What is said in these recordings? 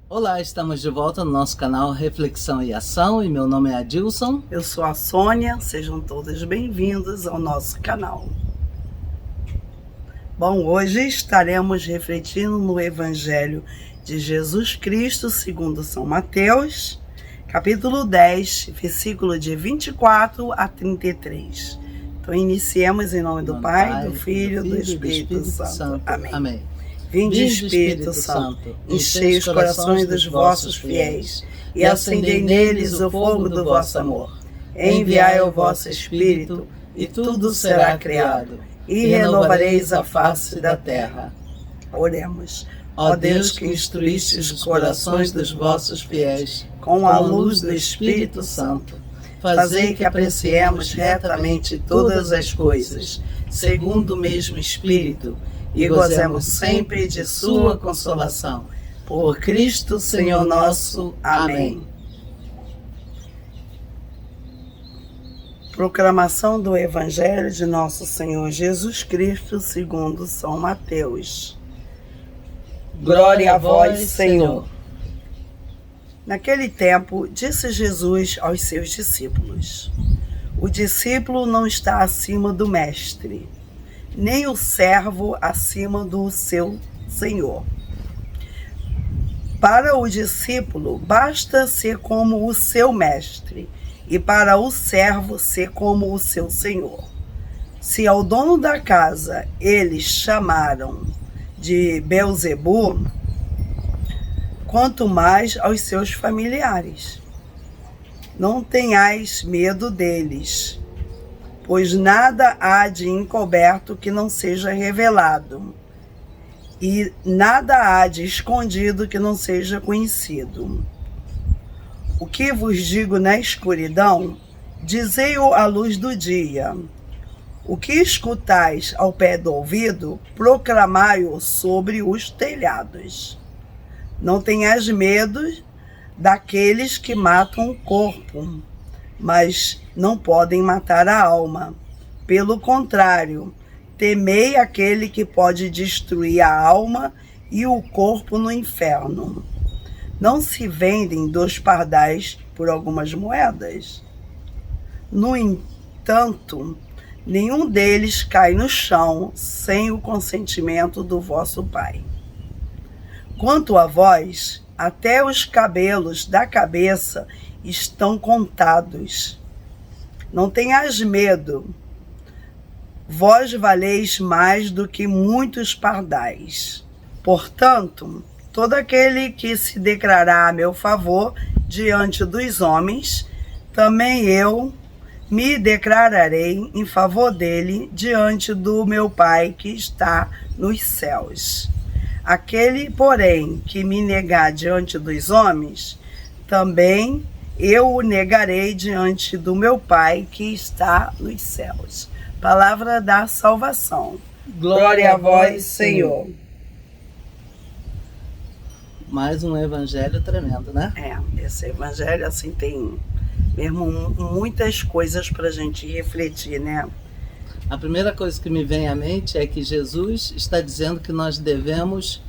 Olá, estamos de volta no nosso canal Reflexão e Ação e meu nome é Adilson. Eu sou a Sônia, sejam todas bem-vindas ao nosso canal. Bom, hoje estaremos refletindo no Evangelho de Jesus Cristo segundo São Mateus, capítulo 10, versículo de 24 a 33. Então iniciemos em nome do Pai, do Filho e do Espírito Santo. Amém. Vinde, Espírito Santo, enchei os corações dos vossos fiéis e acendei neles o fogo do vosso amor. Enviai o vosso Espírito e tudo será criado e renovareis a face da terra. Oremos. Ó Deus, que instruíste os corações dos vossos fiéis com a luz do Espírito Santo, fazei que apreciemos retamente todas as coisas, segundo o mesmo Espírito, e gozemos sempre de sua consolação. Por Cristo, Senhor nosso. Amém. Proclamação do Evangelho de nosso Senhor Jesus Cristo segundo São Mateus. Glória a vós, Senhor. Naquele tempo, disse Jesus aos seus discípulos: o discípulo não está acima do mestre, nem o servo acima do seu senhor. Para o discípulo, basta ser como o seu mestre, e para o servo ser como o seu senhor. Se ao dono da casa eles chamaram de Beelzebu, quanto mais aos seus familiares. Não tenhais medo deles, pois nada há de encoberto que não seja revelado, e nada há de escondido que não seja conhecido. O que vos digo na escuridão, dizei-o à luz do dia. O que escutais ao pé do ouvido, proclamai-o sobre os telhados. Não tenhas medo daqueles que matam o corpo, mas não podem matar a alma. Pelo contrário, temei aquele que pode destruir a alma e o corpo no inferno. Não se vendem 2 pardais por algumas moedas? No entanto, nenhum deles cai no chão sem o consentimento do vosso Pai. Quanto a vós, até os cabelos da cabeça estão contados. Não tenhas medo, vós valeis mais do que muitos pardais. Portanto, todo aquele que se declarar a meu favor diante dos homens, também eu me declararei em favor dele diante do meu Pai que está nos céus. Aquele, porém, que me negar diante dos homens, também eu o negarei diante do meu Pai que está nos céus. Palavra da salvação. Glória a vós, Senhor. Mais um evangelho tremendo, né? Esse evangelho assim tem mesmo muitas coisas para a gente refletir, né? A primeira coisa que me vem à mente é que Jesus está dizendo que nós devemos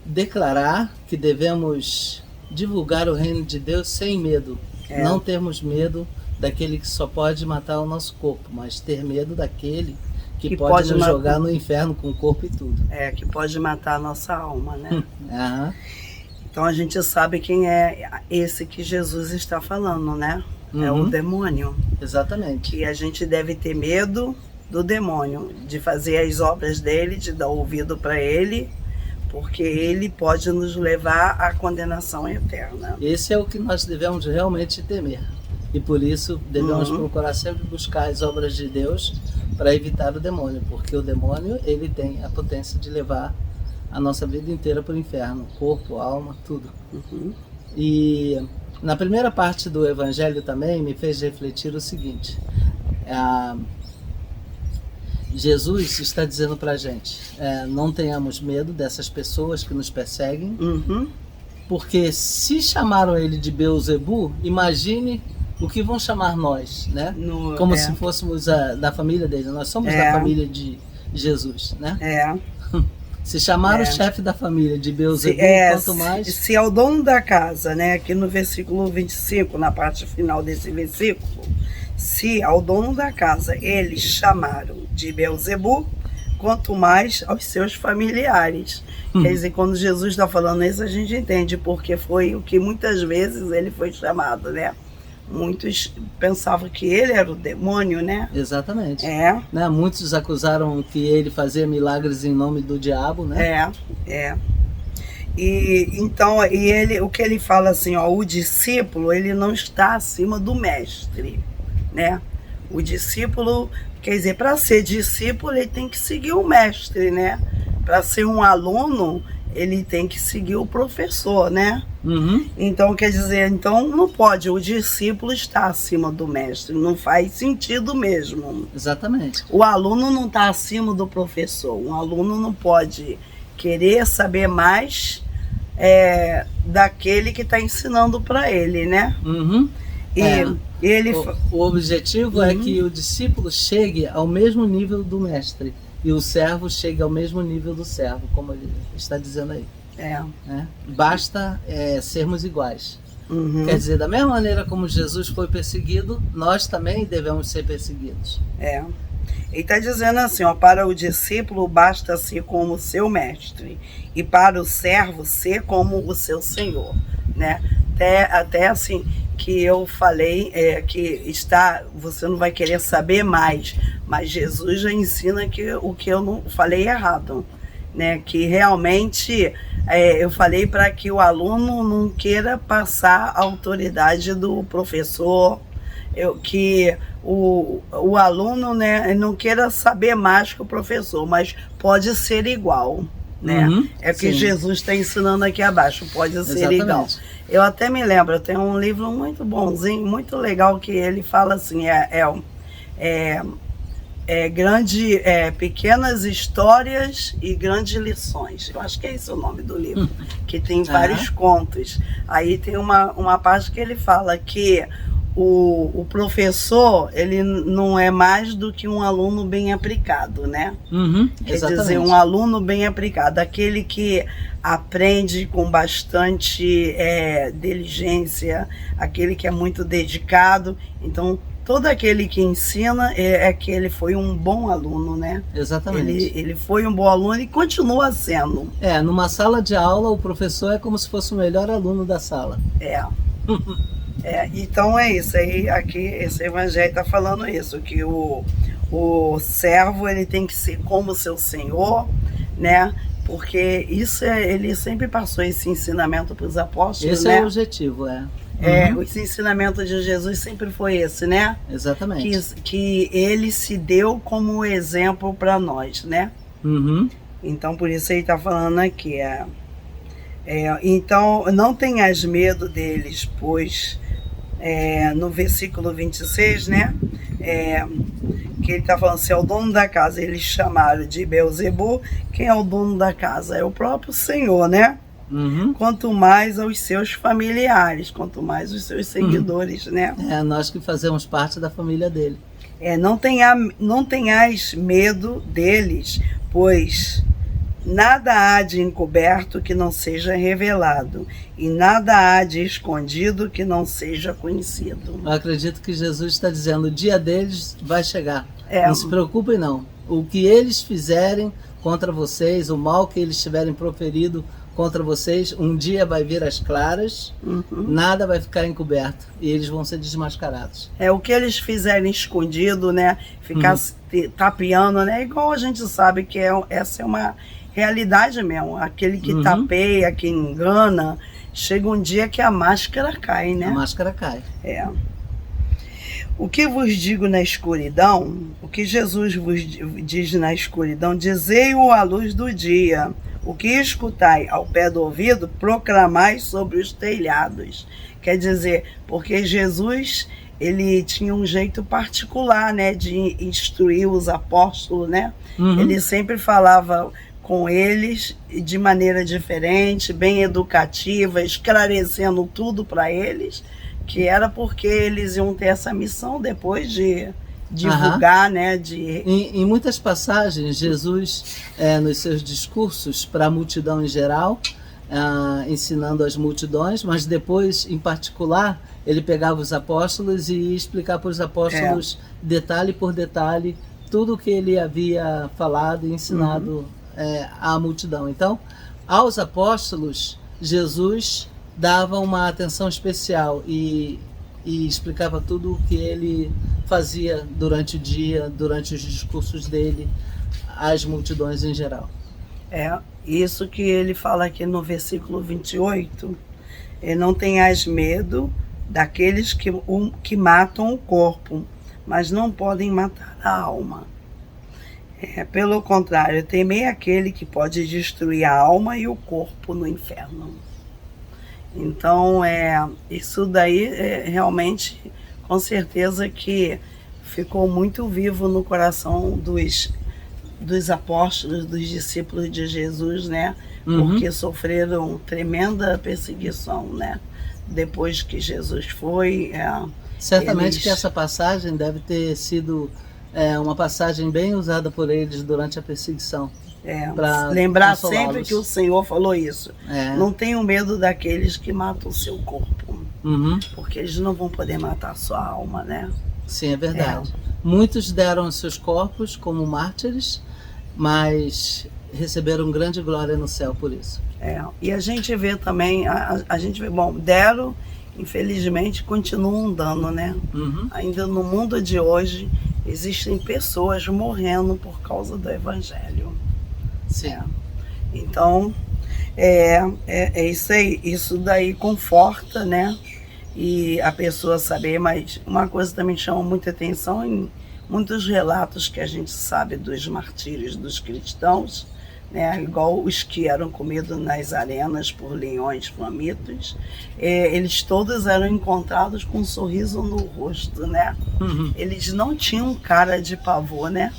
declarar, que devemos divulgar o reino de Deus sem medo. Não termos medo daquele que só pode matar o nosso corpo, mas ter medo daquele que pode nos jogar no inferno com o corpo e tudo. Que pode matar a nossa alma, né? Uhum. Então a gente sabe quem é esse que Jesus está falando, né? É o demônio. Exatamente. E a gente deve ter medo do demônio, de fazer as obras dele, de dar ouvido para ele, porque ele pode nos levar à condenação eterna. Esse é o que nós devemos realmente temer. E por isso devemos procurar sempre buscar as obras de Deus para evitar o demônio, porque o demônio ele tem a potência de levar a nossa vida inteira para o inferno, corpo, alma, tudo. E na primeira parte do Evangelho também me fez refletir o seguinte: Jesus está dizendo para a gente, não tenhamos medo dessas pessoas que nos perseguem, porque se chamaram ele de Beelzebu, imagine o que vão chamar nós, né? Como se fôssemos da família dele. Nós somos da família de Jesus, né? Se chamar o chefe da família de Beelzebub, quanto mais... Se é o dono da casa, né, aqui no versículo 25, na parte final desse versículo, se ao dono da casa eles chamaram de Beelzebub, quanto mais aos seus familiares. Quer dizer, quando Jesus está falando isso, a gente entende, porque foi o que muitas vezes ele foi chamado, né? Muitos pensavam que ele era o demônio, né? Exatamente. É. Né? Muitos acusaram que ele fazia milagres em nome do diabo, né? E então, ele, o que ele fala assim, ó, o discípulo, ele não está acima do mestre, né? O discípulo, quer dizer, para ser discípulo, ele tem que seguir o mestre, né? Para ser um aluno, ele tem que seguir o professor, né? Uhum. Então, quer dizer, então não pode, o discípulo está acima do mestre, não faz sentido mesmo. Exatamente. O aluno não está acima do professor, um aluno não pode querer saber mais daquele que está ensinando para ele, né? Uhum. E ele... o objetivo é que o discípulo chegue ao mesmo nível do mestre e o servo chegue ao mesmo nível do servo, como ele está dizendo aí. Né? Basta sermos iguais. Uhum. Quer dizer, da mesma maneira como Jesus foi perseguido, nós também devemos ser perseguidos. Ele está dizendo assim, ó, para o discípulo basta ser como o seu mestre, e para o servo ser como o seu senhor, né? Até assim que eu falei que você não vai querer saber mais, mas Jesus já ensina que o que eu não falei errado, né? Que realmente eu falei para que o aluno não queira passar a autoridade do professor, que o aluno, né, não queira saber mais que o professor, mas pode ser igual, né? É o que Jesus está ensinando aqui abaixo, pode ser igual. Eu até me lembro, tem um livro muito bonzinho, muito legal, que ele fala assim, pequenas histórias e grandes lições. Eu acho que é esse o nome do livro, que tem vários contos. Aí tem uma parte que ele fala que o professor, ele não é mais do que um aluno bem aplicado, né? Quer dizer, um aluno bem aplicado, aquele que aprende com bastante diligência, aquele que é muito dedicado. Então, todo aquele que ensina que ele foi um bom aluno, né? Exatamente. Ele foi um bom aluno e continua sendo. Numa sala de aula, o professor é como se fosse o melhor aluno da sala. Então é isso aí, aqui esse evangelho está falando isso, que o servo, ele tem que ser como seu senhor, né? Porque isso ele sempre passou esse ensinamento para os apóstolos, esse né? É o objetivo, Esse ensinamento de Jesus sempre foi esse, né? Exatamente. Que ele se deu como exemplo para nós, né? Então por isso ele está falando aqui, então não tenhas medo deles, pois no versículo 26, né? Que ele está falando, se é o dono da casa, eles chamaram de Beelzebub. Quem é o dono da casa? É o próprio Senhor, né? Quanto mais aos seus familiares, quanto mais os seus seguidores, né? Nós que fazemos parte da família dele. Não tenhas medo deles, pois nada há de encoberto que não seja revelado, e nada há de escondido que não seja conhecido. Eu acredito que Jesus está dizendo, o dia deles vai chegar. Não se preocupem não. O que eles fizerem contra vocês, o mal que eles tiverem proferido contra vocês, um dia vai vir às claras, nada vai ficar encoberto, e eles vão ser desmascarados. O que eles fizerem escondido, né? Ficar tapeando, né? Igual a gente sabe que essa é uma realidade mesmo. Aquele que tapeia, que engana, chega um dia que a máscara cai, né? A máscara cai. O que vos digo na escuridão, o que Jesus vos diz na escuridão, dizei-o à luz do dia. O que escutai ao pé do ouvido, proclamai sobre os telhados. Quer dizer, porque Jesus, ele tinha um jeito particular, né, de instruir os apóstolos, né? Ele sempre falava com eles de maneira diferente, bem educativa, esclarecendo tudo para eles, que era porque eles iam ter essa missão depois de divulgar, né? Em muitas passagens, Jesus, nos seus discursos para a multidão em geral, ensinando as multidões, mas depois, em particular, ele pegava os apóstolos e ia explicar para os apóstolos, detalhe por detalhe, tudo o que ele havia falado e ensinado à multidão. Então, aos apóstolos, Jesus dava uma atenção especial e explicava tudo o que ele fazia durante o dia, durante os discursos dele, às multidões em geral. Isso que ele fala aqui no versículo 28, não tenhas medo daqueles que matam o corpo, mas não podem matar a alma. Pelo contrário, temei aquele que pode destruir a alma e o corpo no inferno. Então, isso daí realmente, com certeza que ficou muito vivo no coração dos apóstolos, dos discípulos de Jesus, né? Porque sofreram tremenda perseguição, né? Depois que Jesus foi. Certamente que essa passagem deve ter sido uma passagem bem usada por eles durante a perseguição. Lembrar sempre que o Senhor falou isso. Não tenham medo daqueles que matam o seu corpo, porque eles não vão poder matar a sua alma, né? Sim, é verdade. Muitos deram os seus corpos como mártires, mas receberam grande glória no céu por isso. E a gente vê também, a gente vê, deram, infelizmente, continuam dando, né? Ainda no mundo de hoje, existem pessoas morrendo por causa do Evangelho. Sim. Então, é isso aí. Isso daí conforta, né? E a pessoa saber, mas uma coisa também chama muita atenção em muitos relatos que a gente sabe dos martírios dos cristãos, né? Igual os que eram comidos nas arenas por leões famintos, eles todos eram encontrados com um sorriso no rosto, né? Eles não tinham cara de pavor, né?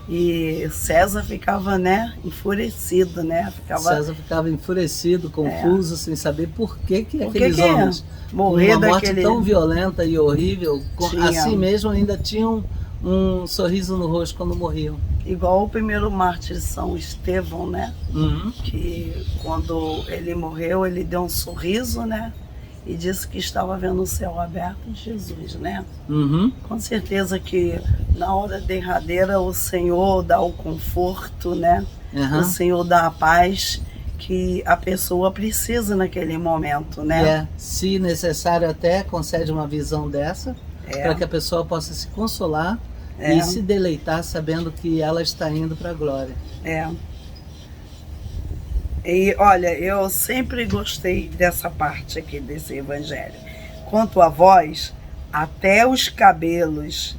E César ficava, né, enfurecido, né? César ficava enfurecido, confuso, sem saber por que aqueles homens, morrer com uma morte tão violenta e horrível, assim mesmo ainda tinham um sorriso no rosto quando morriam. Igual o primeiro mártir São Estevão, né? Que quando ele morreu, ele deu um sorriso, né? E disse que estava vendo o céu aberto em Jesus, né? Com certeza que na hora derradeira o Senhor dá o conforto, né? O Senhor dá a paz que a pessoa precisa naquele momento, né? Se necessário até concede uma visão dessa, para que a pessoa possa se consolar e se deleitar sabendo que ela está indo para a glória. E olha, eu sempre gostei dessa parte aqui desse evangelho. Quanto a vós, até os cabelos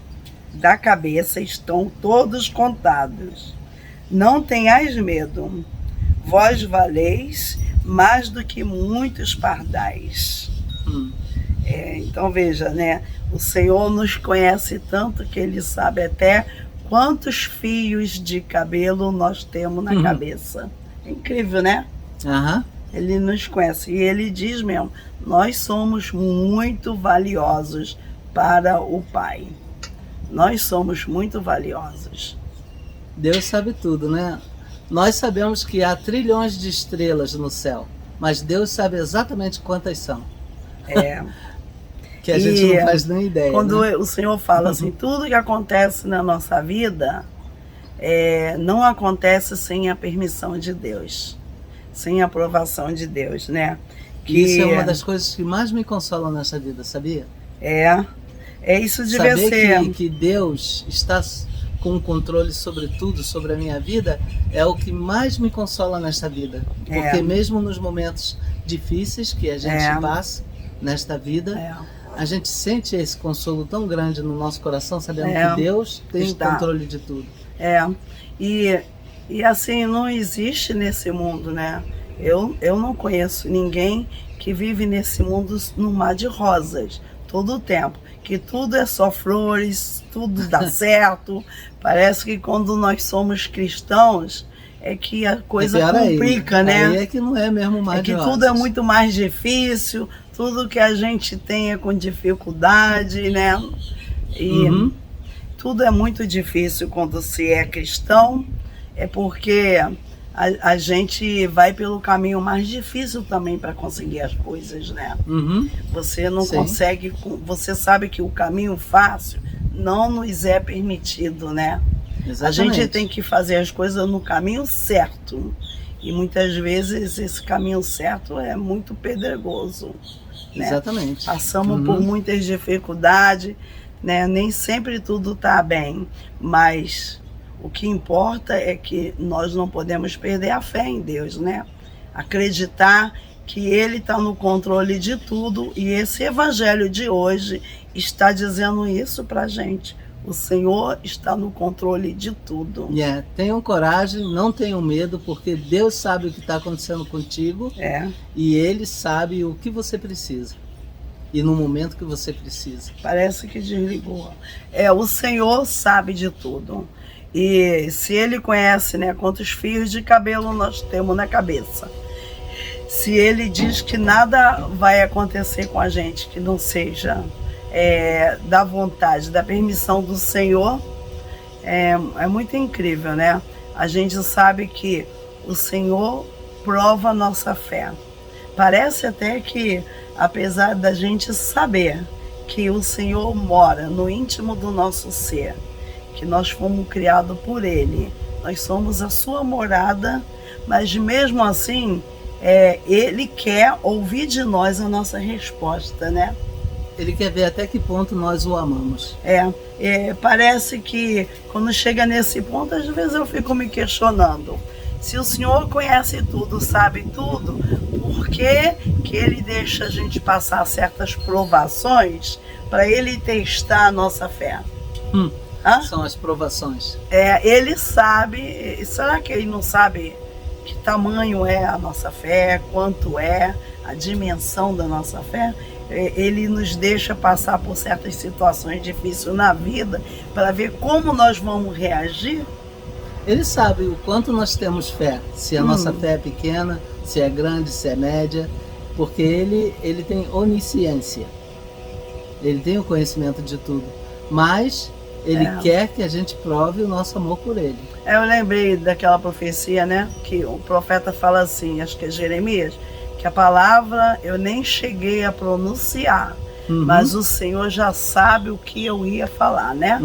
da cabeça estão todos contados. Não tenhais medo, vós valeis mais do que muitos pardais. Então veja, né? O Senhor nos conhece tanto que Ele sabe até quantos fios de cabelo nós temos na cabeça. É incrível, né? Ele nos conhece e Ele diz mesmo, nós somos muito valiosos para o Pai. Nós somos muito valiosos. Deus sabe tudo, né? Nós sabemos que há trilhões de estrelas no céu, mas Deus sabe exatamente quantas são. Que a gente não faz nem ideia. Quando o Senhor fala assim, tudo que acontece na nossa vida não acontece sem a permissão de Deus, sem a aprovação de Deus, né? Isso é uma das coisas que mais me consolam nessa vida, sabia? Isso devia ser. Saber que Deus está com o controle sobre tudo, sobre a minha vida, é o que mais me consola nesta vida. Porque mesmo nos momentos difíceis que a gente passa nesta vida, a gente sente esse consolo tão grande no nosso coração, sabendo que Deus tem o controle de tudo. E assim, não existe nesse mundo, né? Eu não conheço ninguém que vive nesse mundo num mar de rosas, todo o tempo. Que tudo é só flores, tudo dá certo. Parece que quando nós somos cristãos, é que a coisa complica, né? Aí é que não é mesmo mar de rosas. Que tudo é muito mais difícil, tudo que a gente tem é com dificuldade, né? tudo é muito difícil quando se é cristão, é porque a gente vai pelo caminho mais difícil também para conseguir as coisas, né? Uhum. Você não Sim. consegue, você sabe que o caminho fácil não nos é permitido, né? Exatamente. A gente tem que fazer as coisas no caminho certo. E muitas vezes esse caminho certo é muito pedregoso, né? Exatamente. Passamos por muitas dificuldades, né? Nem sempre tudo está bem, mas o que importa é que nós não podemos perder a fé em Deus, né? Acreditar que Ele está no controle de tudo, e esse evangelho de hoje está dizendo isso para a gente. O Senhor está no controle de tudo. Tenham coragem, não tenham medo, porque Deus sabe o que está acontecendo contigo e Ele sabe o que você precisa e no momento que você precisa. Parece que desligou. O Senhor sabe de tudo. E se Ele conhece, né, quantos fios de cabelo nós temos na cabeça, se Ele diz que nada vai acontecer com a gente que não seja da vontade, da permissão do Senhor, é muito incrível, né? A gente sabe que o Senhor prova a nossa fé. Parece até que, apesar da gente saber que o Senhor mora no íntimo do nosso ser, que nós fomos criados por Ele, nós somos a sua morada, mas mesmo assim, Ele quer ouvir de nós a nossa resposta, né? Ele quer ver até que ponto nós o amamos. Parece que quando chega nesse ponto, às vezes eu fico me questionando. Se o Senhor conhece tudo, sabe tudo, por que Ele deixa a gente passar certas provações para Ele testar a nossa fé? São as provações. Ele sabe. Será que Ele não sabe que tamanho é a nossa fé, quanto é a dimensão da nossa fé? Ele nos deixa passar por certas situações difíceis na vida para ver como nós vamos reagir. Ele sabe o quanto nós temos fé, se a nossa fé é pequena, se é grande, se é média, porque ele tem onisciência, ele tem o conhecimento de tudo, mas ele quer que a gente prove o nosso amor por ele. Eu lembrei daquela profecia, né, que o profeta fala assim, acho que é Jeremias, que a palavra eu nem cheguei a pronunciar, mas o Senhor já sabe o que eu ia falar, né?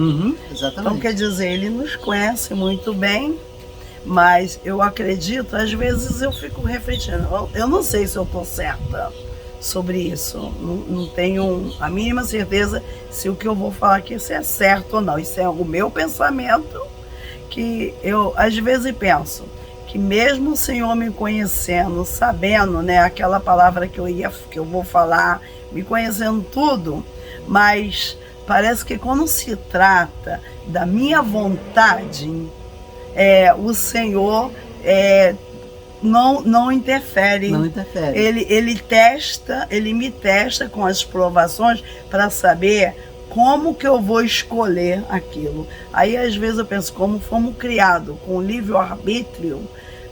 Exatamente. Então, quer dizer, Ele nos conhece muito bem, mas eu acredito, às vezes eu fico refletindo, eu não sei se eu estou certa sobre isso, não tenho a mínima certeza se o que eu vou falar aqui se é certo ou não. Isso é o meu pensamento, que eu às vezes penso, que mesmo o Senhor me conhecendo, sabendo, né, aquela palavra que eu vou falar, me conhecendo tudo, mas parece que quando se trata da minha vontade, o Senhor não interfere. Não interfere. Ele me testa com as provações para saber como que eu vou escolher aquilo. Aí às vezes eu penso, como fomos criados com livre-arbítrio,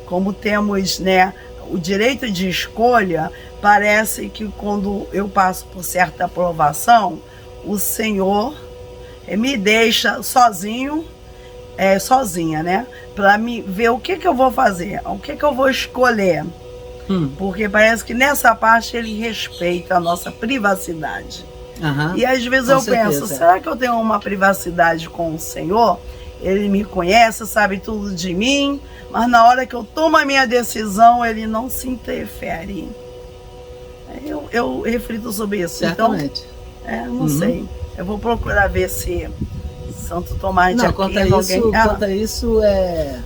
como temos, né, o direito de escolha, parece que quando eu passo por certa aprovação, o Senhor me deixa sozinho, sozinha, né, para me ver o que eu vou fazer, o que eu vou escolher. Porque parece que nessa parte Ele respeita a nossa privacidade. E às vezes eu penso, será que eu tenho uma privacidade com o Senhor? Ele me conhece, sabe tudo de mim, mas na hora que eu tomo a minha decisão, Ele não se interfere. Eu reflito sobre isso. Certamente. Então, não sei. Eu vou procurar ver se Santo Tomás de Aquino... Quanto a isso é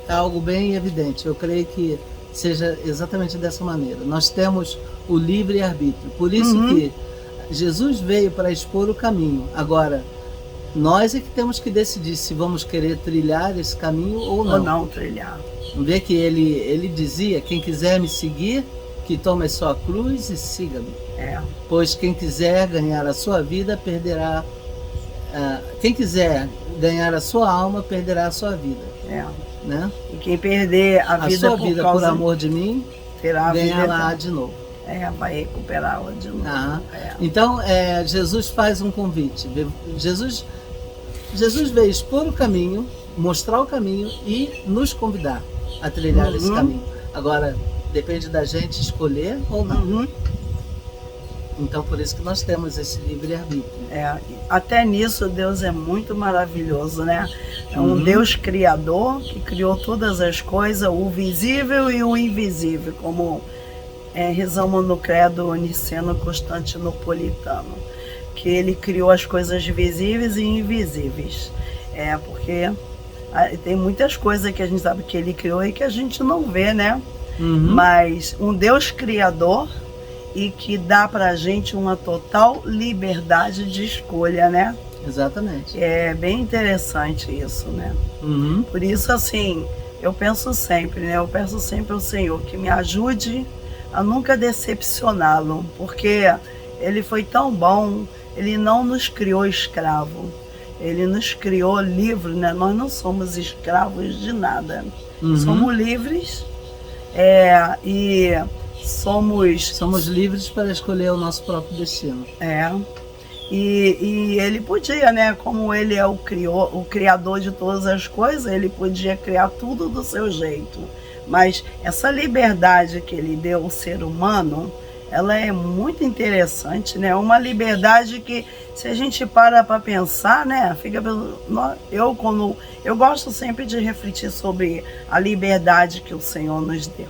algo bem evidente. Eu creio que seja exatamente dessa maneira. Nós temos o livre-arbítrio. Por isso que Jesus veio para expor o caminho. Agora, nós é que temos que decidir se vamos querer trilhar esse caminho ou não. Ou não trilhar. Vamos ver que ele dizia, quem quiser me seguir, que tome a sua cruz e siga-me. Pois quem quiser ganhar a sua vida, perderá... quem quiser ganhar a sua alma, perderá a sua vida. Né? E quem perder a vida sua vida por amor de mim, terá a ganhará de novo. Vai recuperá-la de novo. Então, Jesus faz um convite. Jesus Jesus veio expor o caminho, mostrar o caminho e nos convidar a trilhar esse caminho. Agora, depende da gente escolher ou não. Então, por isso que nós temos esse livre-arbítrio. Até nisso, Deus é muito maravilhoso, né? É um Deus criador que criou todas as coisas, o visível e o invisível, como rezamos no credo niceno-constantinopolitano, que ele criou as coisas visíveis e invisíveis. Porque tem muitas coisas que a gente sabe que ele criou e que a gente não vê, né? Mas um Deus criador e que dá pra gente uma total liberdade de escolha, né? Exatamente. É bem interessante isso, né? Por isso, assim, eu penso sempre, né? Eu peço sempre ao Senhor que me ajude a nunca decepcioná-lo, porque ele foi tão bom, ele não nos criou escravo, ele nos criou livre, né? Nós não somos escravos de nada, somos livres e somos livres para escolher o nosso próprio destino. E ele podia, né? Como ele é o criador de todas as coisas, ele podia criar tudo do seu jeito. Mas essa liberdade que ele deu ao ser humano, ela é muito interessante, né? Uma liberdade que, se a gente para pensar, né? Eu gosto sempre de refletir sobre a liberdade que o Senhor nos deu.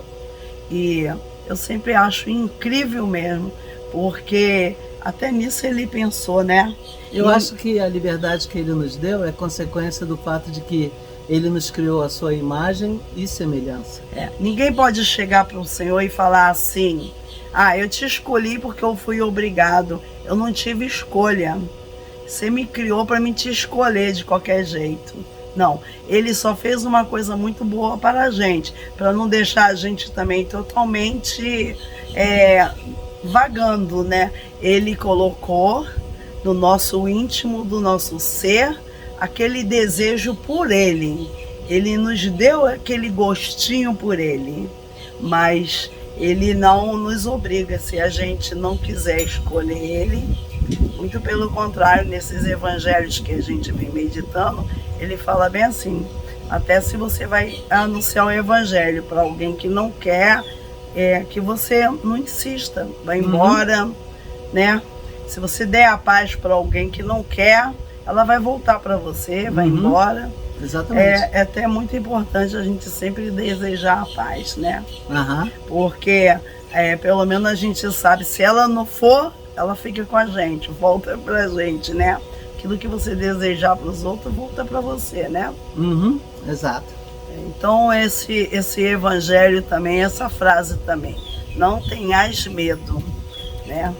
E eu sempre acho incrível mesmo, porque até nisso ele pensou, né? Eu acho que a liberdade que ele nos deu é consequência do fato de que ele nos criou a sua imagem e semelhança. Ninguém pode chegar para o Senhor e falar assim: eu te escolhi porque eu fui obrigado. Eu não tive escolha. Você me criou para me te escolher de qualquer jeito. Não, ele só fez uma coisa muito boa para a gente, para não deixar a gente também totalmente vagando, né? Ele colocou no nosso íntimo, do nosso ser, aquele desejo por ele. Ele nos deu aquele gostinho por ele, mas ele não nos obriga se a gente não quiser escolher ele. Muito pelo contrário, nesses evangelhos que a gente vem meditando, ele fala bem assim: até se você vai anunciar o evangelho para alguém que não quer, que você não insista, vai embora, né? Se você der a paz para alguém que não quer, ela vai voltar para você, vai embora. Exatamente. É até muito importante a gente sempre desejar a paz, né? Porque pelo menos a gente sabe, se ela não for, ela fica com a gente, volta pra gente, né? Aquilo que você desejar para os outros, volta para você, né? Exato. Então esse evangelho também, essa frase também, não tenhais medo, né?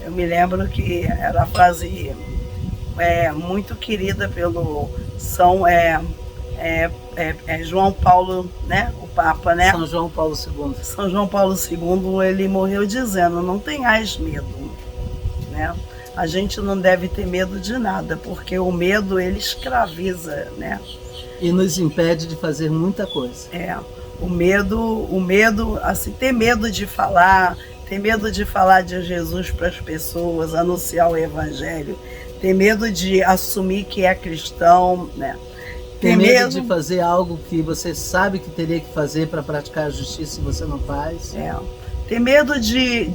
Eu me lembro que era a frase muito querida pelo João Paulo, né? O Papa, né? São João Paulo II. São João Paulo II, ele morreu dizendo: não tenhais medo, né? A gente não deve ter medo de nada, porque o medo, ele escraviza, né? E nos impede de fazer muita coisa. O medo, assim, ter medo de falar de Jesus para as pessoas, anunciar o evangelho, ter medo de assumir que é cristão, né? Ter medo de fazer algo que você sabe que teria que fazer para praticar a justiça e você não faz. Ter medo de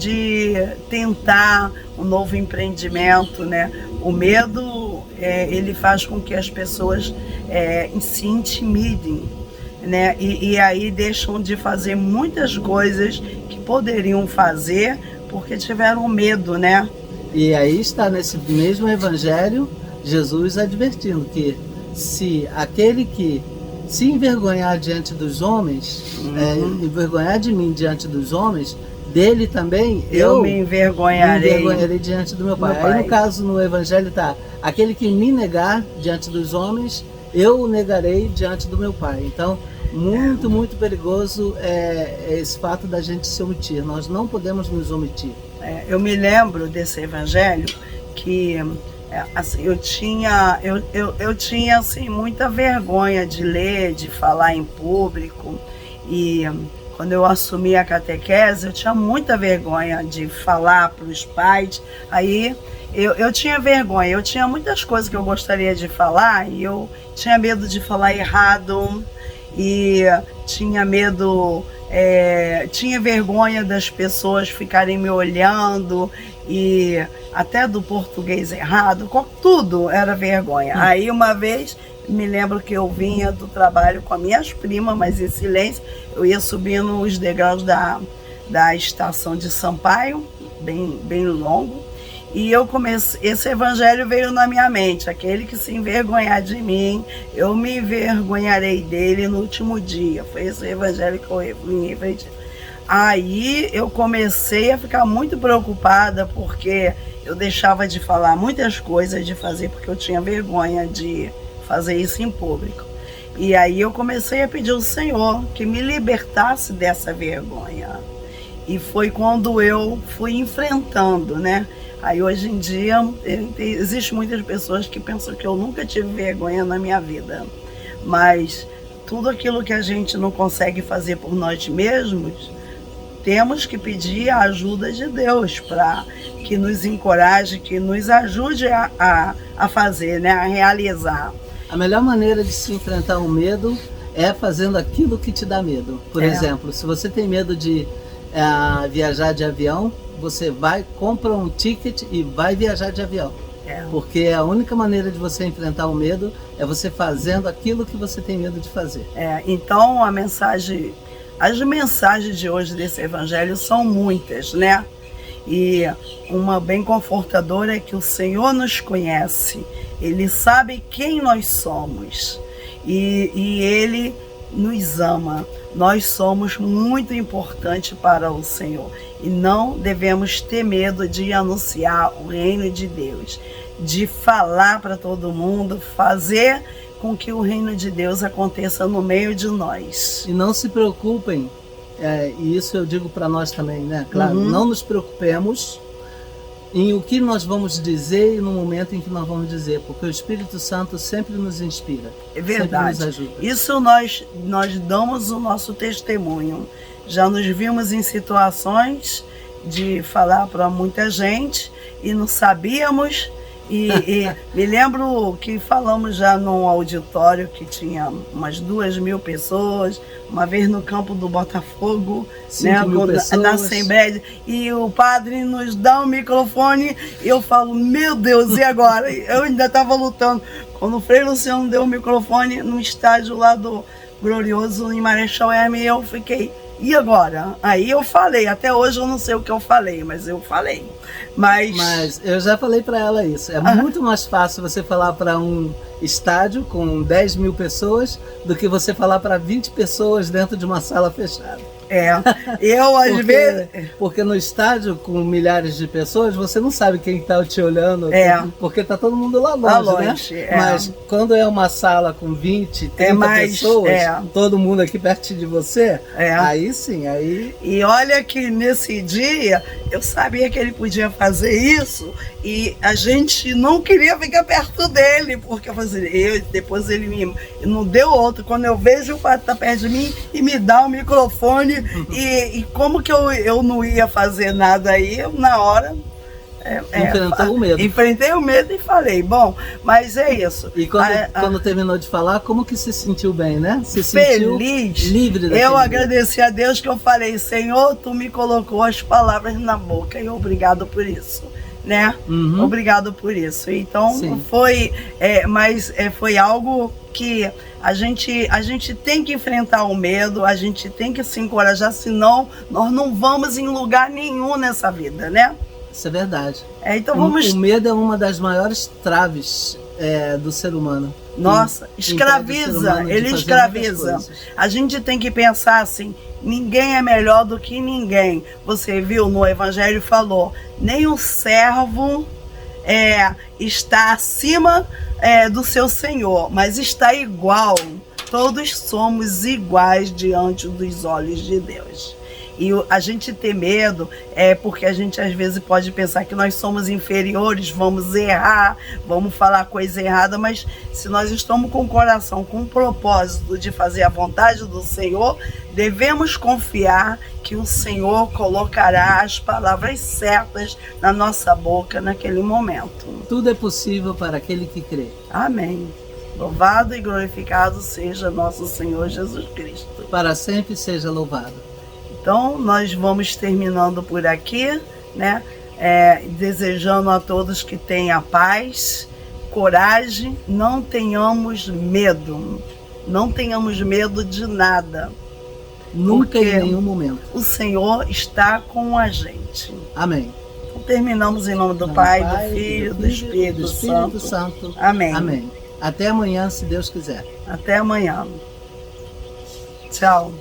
tentar um novo empreendimento, né? O medo, ele faz com que as pessoas se intimidem, né? E aí deixam de fazer muitas coisas que poderiam fazer porque tiveram medo, né? E aí está nesse mesmo evangelho Jesus advertindo que se aquele que se envergonhar diante dos homens, envergonhar de mim diante dos homens, dele também eu me envergonharei diante do meu Pai. Aí no caso, no evangelho está: aquele que me negar diante dos homens, eu o negarei diante do meu Pai. Então, muito perigoso esse fato da gente se omitir. Nós não podemos nos omitir. Eu me lembro desse evangelho que assim, eu tinha assim, muita vergonha de ler, de falar em público, e quando eu assumi a catequese, eu tinha muita vergonha de falar para os pais. Aí eu tinha vergonha, eu tinha muitas coisas que eu gostaria de falar e eu tinha medo de falar errado e tinha medo, tinha vergonha das pessoas ficarem me olhando e até do português errado, tudo era vergonha. Aí uma vez, me lembro que eu vinha do trabalho com as minhas primas, mas em silêncio, eu ia subindo os degraus da estação de Sampaio, bem longo, e eu comecei, esse evangelho veio na minha mente: aquele que se envergonhar de mim, eu me envergonharei dele no último dia. Foi esse evangelho que eu vim refletir. Aí eu comecei a ficar muito preocupada, porque eu deixava de falar muitas coisas, de fazer, porque eu tinha vergonha de fazer isso em público. E aí eu comecei a pedir ao Senhor que me libertasse dessa vergonha. E foi quando eu fui enfrentando, né? Aí hoje em dia, existem muitas pessoas que pensam que eu nunca tive vergonha na minha vida. Mas tudo aquilo que a gente não consegue fazer por nós mesmos, temos que pedir a ajuda de Deus para que nos encoraje, que nos ajude a fazer, né? A realizar. A melhor maneira de se enfrentar o medo é fazendo aquilo que te dá medo. Por exemplo, se você tem medo de viajar de avião, você compra um ticket e vai viajar de avião. Porque a única maneira de você enfrentar o medo é você fazendo aquilo que você tem medo de fazer. Então as mensagens de hoje desse evangelho são muitas, né? E uma bem confortadora é que o Senhor nos conhece, Ele sabe quem nós somos e Ele nos ama. Nós somos muito importantes para o Senhor e não devemos ter medo de anunciar o reino de Deus, de falar para todo mundo, fazer com que o reino de Deus aconteça no meio de nós. E não se preocupem, e isso eu digo para nós também, né? Claro, não nos preocupemos em o que nós vamos dizer e no momento em que nós vamos dizer, porque o Espírito Santo sempre nos inspira. É verdade. Sempre nos ajuda. Isso nós damos o nosso testemunho. Já nos vimos em situações de falar para muita gente e não sabíamos. E me lembro que falamos já num auditório que tinha umas 2.000 pessoas, uma vez no campo do Botafogo, né, na Assembleia, e o padre nos dá um microfone e eu falo: meu Deus, e agora? Eu ainda estava lutando. Quando o Frei Luciano deu o microfone no estádio lá do Glorioso, em Marechal Hermes, eu fiquei: e agora? Aí eu falei, até hoje eu não sei o que eu falei, mas eu falei. Mas eu já falei para ela isso. É muito mais fácil você falar para um estádio com 10.000 pessoas do que você falar para 20 pessoas dentro de uma sala fechada. Eu às vezes... Porque no estádio com milhares de pessoas, você não sabe quem está te olhando, porque está todo mundo lá longe, né? Mas quando é uma sala com 20, 30 pessoas, todo mundo aqui perto de você, aí sim, aí... E olha que nesse dia, eu sabia que ele podia fazer isso e a gente não queria ficar perto dele, porque eu fazia, depois ele não deu outro. Quando eu vejo o padre tá perto de mim e me dá o microfone, e como que eu não ia fazer nada aí, eu, na hora... Enfrentou o medo. Enfrentei o medo e falei, bom, mas é isso. E quando terminou de falar, como que se sentiu bem, né? Se feliz, sentiu livre daquele eu agradeci a Deus que eu falei: Senhor, Tu me colocou as palavras na boca e obrigado por isso, né? Obrigado por isso. Então foi, foi algo que a gente tem que enfrentar o medo, a gente tem que se encorajar, senão nós não vamos em lugar nenhum nessa vida, né? Isso é verdade. Então o medo é uma das maiores traves do ser humano. Nossa, escraviza, ele escraviza. A gente tem que pensar assim: ninguém é melhor do que ninguém. Você viu no Evangelho, falou: nem o servo está acima do seu Senhor, mas está igual. Todos somos iguais diante dos olhos de Deus. E a gente ter medo é porque a gente às vezes pode pensar que nós somos inferiores, vamos errar, vamos falar coisa errada, mas se nós estamos com o coração, com o propósito de fazer a vontade do Senhor, devemos confiar que o Senhor colocará as palavras certas na nossa boca naquele momento. Tudo é possível para aquele que crê. Amém. Louvado e glorificado seja nosso Senhor Jesus Cristo. Para sempre seja louvado. Então, nós vamos terminando por aqui, né? Desejando a todos que tenham paz, coragem, não tenhamos medo. Não tenhamos medo de nada. Nunca em nenhum momento. O Senhor está com a gente. Amém. Então, terminamos em nome do Pai, do Filho, do Espírito Santo. Amém. Amém. Até amanhã, se Deus quiser. Até amanhã. Tchau.